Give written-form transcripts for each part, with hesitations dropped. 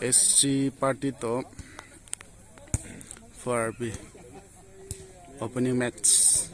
SC party to for RB opening match.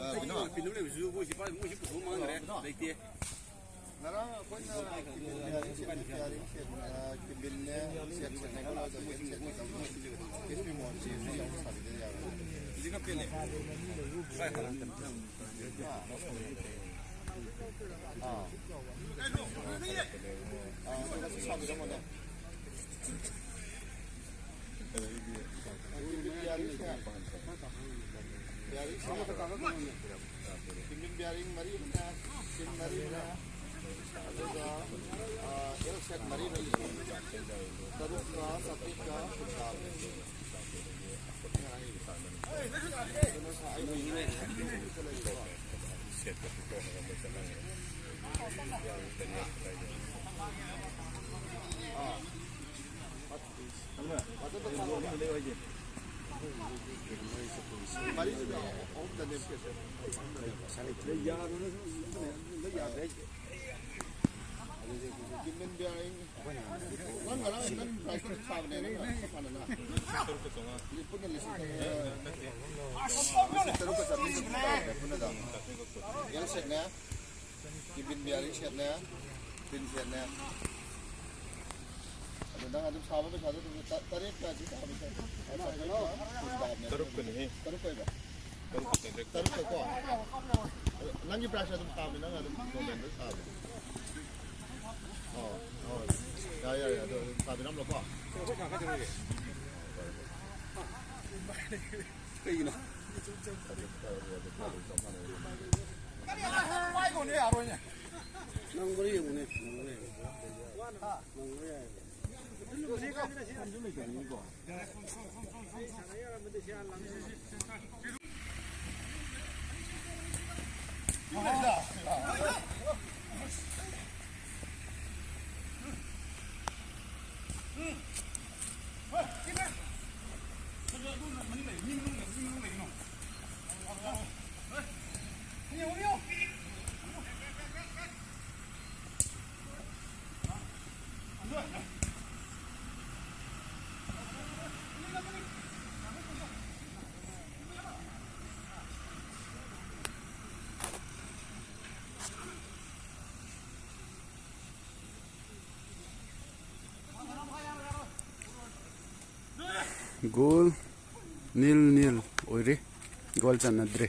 Nanti berasa tu kami nang ada komen tu kami. Ya, tu kami nam loh kok. Ini. Nang beri yang ni. Goal nil oire goal chanadre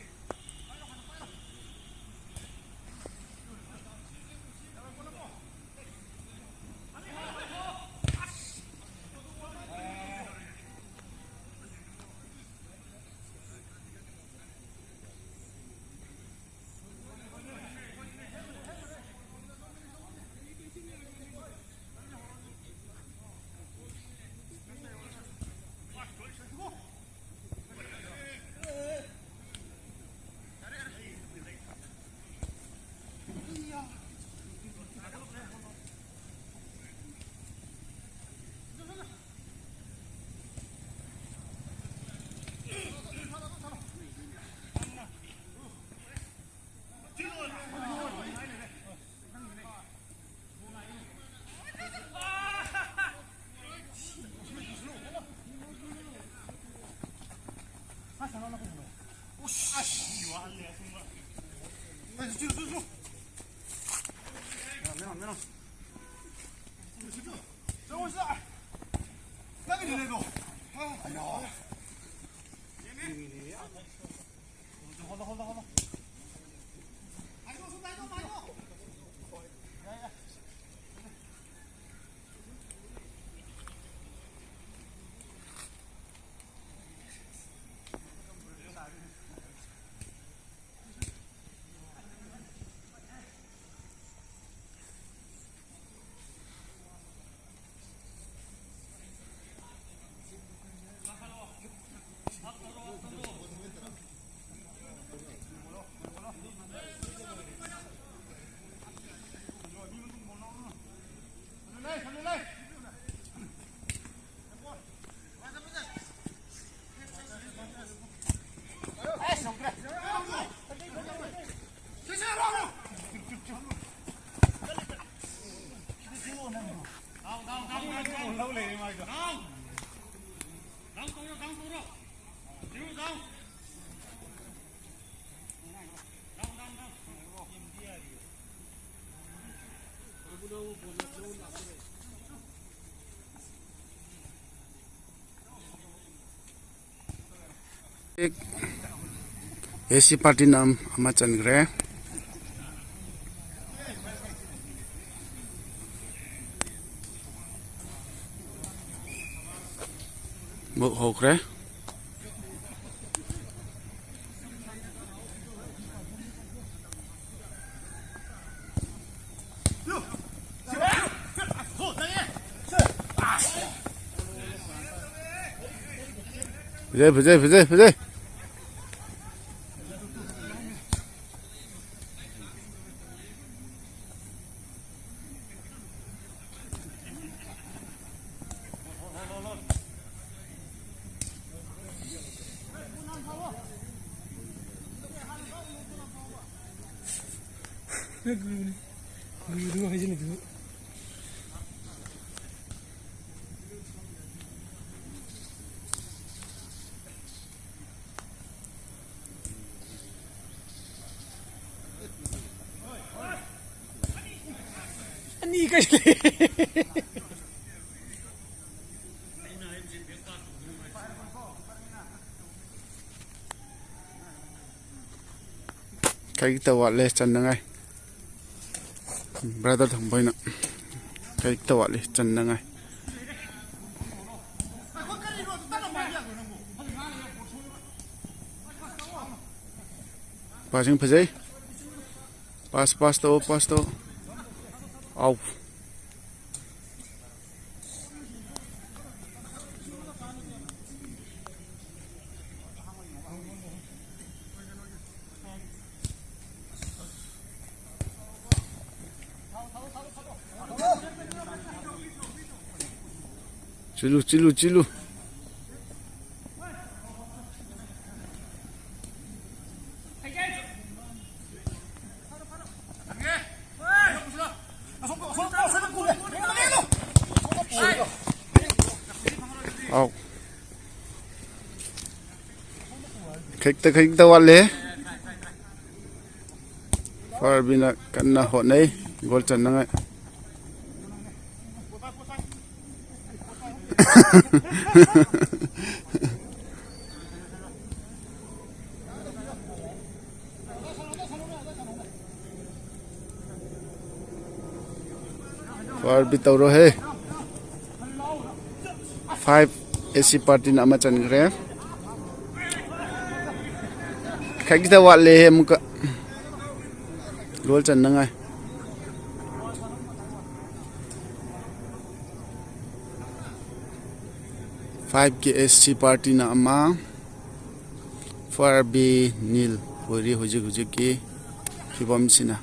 AC party nam ama changre mo hokre Vijay Ani kasi. kai tawa le chan na ngai brother thang boy na kai tawa le chan na ngai passing phajai pass to out chilu out khaik ta wale far bina kanna ho nei gol chan na ngai far bi tawro he 5 AC party na ma chan gre khaik ta wale he muka gol chan na ngai 5 के SC party na ama for B nil puri huji ki fibom sina